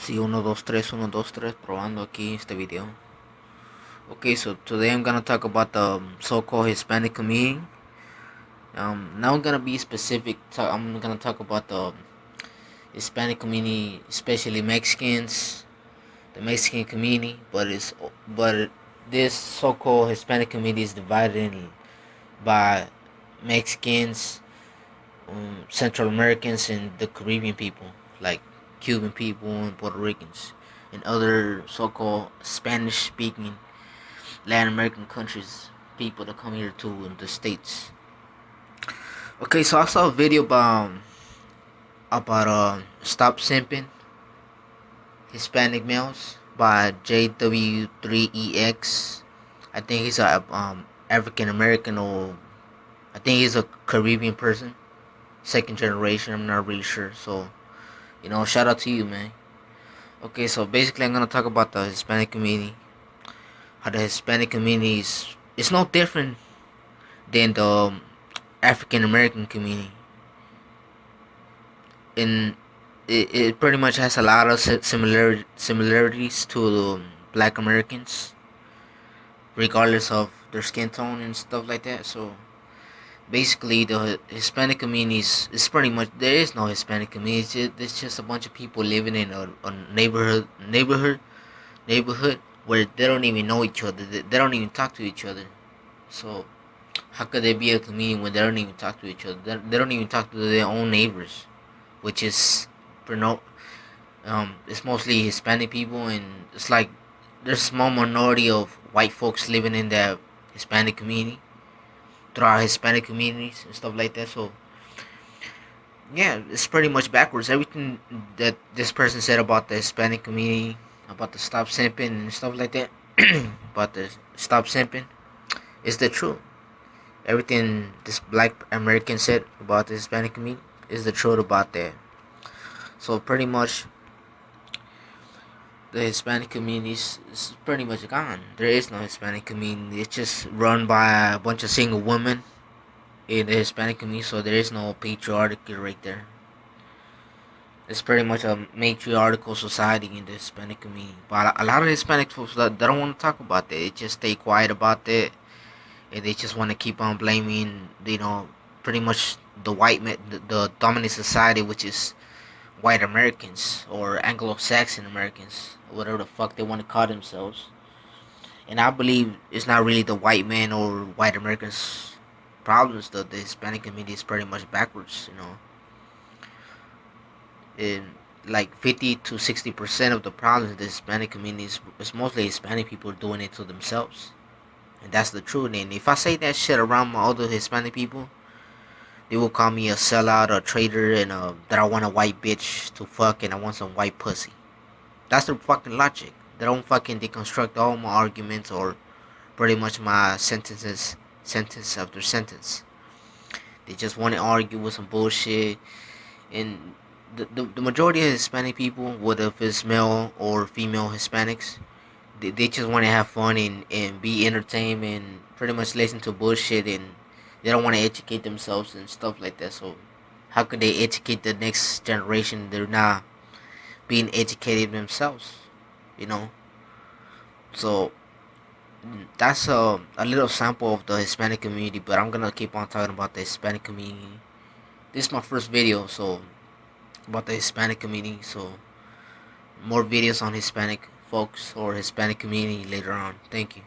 Sí, uno, dos, tres, probando aquí este video. Okay, so today I'm gonna talk about the so-called Hispanic community. Now I'm gonna be specific. I'm gonna talk about the Hispanic community, especially Mexicans, the Mexican community. But this so-called Hispanic community is divided by Mexicans, Central Americans, and the Caribbean people, like Cuban people and Puerto Ricans, and other so-called Spanish-speaking Latin American countries, people that come here to in the states. Okay, so I saw a video about stop simping Hispanic males by JW3EX. I think he's a African American, or I think he's a Caribbean person, second generation. I'm not really sure. So shout out to you, man. Okay, so basically, I'm gonna talk about the Hispanic community. How the Hispanic community is, it's no different than the African American community. And it pretty much has a lot of similarities to Black Americans, regardless of their skin tone and stuff like that. So basically, the Hispanic community is pretty much, there is no Hispanic community. It's just a bunch of people living in a neighborhood where they don't even know each other. They don't even talk to each other. So how could they be a community when they don't even talk to each other? They don't even talk to their own neighbors, which is for no it's mostly Hispanic people, and it's like there's a small minority of white folks living in that Hispanic community, throughout Hispanic communities and stuff like that. So yeah, it's pretty much backwards. Everything that this person said about the Hispanic community, about the stop simping and stuff like that, about the stop simping, is the truth. Everything this Black American said about the Hispanic community is the truth about that. So pretty much the Hispanic community is pretty much gone. There is no Hispanic community. It's just run by a bunch of single women in the Hispanic community, so there is no patriarchy right there. It's pretty much a matriarchal society in the Hispanic community. But a lot of Hispanic folks, they don't want to talk about that. They just stay quiet about that, and they just want to keep on blaming, pretty much the the dominant society, which is white Americans or Anglo-Saxon Americans, whatever the fuck they want to call themselves. And I believe it's not really the white man or white Americans' problems. The Hispanic community is pretty much backwards. In like 50 to 60% of the problems in the Hispanic community is mostly Hispanic people doing it to themselves, and that's the truth. And if I say that shit around my other Hispanic people, they will call me a sellout, a traitor, and that I want a white bitch to fuck and I want some white pussy. That's their fucking logic. They don't fucking deconstruct all my arguments or pretty much my sentences, sentence after sentence. They just want to argue with some bullshit. And the majority of Hispanic people, whether if it's male or female Hispanics, they just want to have fun and be entertained and pretty much listen to bullshit, and they don't want to educate themselves and stuff like that. So how could they educate the next generation? They're not being educated themselves, you know. So that's a little sample of the Hispanic community, but I'm gonna keep on talking about the Hispanic community. This is my first video, so about the Hispanic community. So more videos on Hispanic folks or Hispanic community later on. Thank you.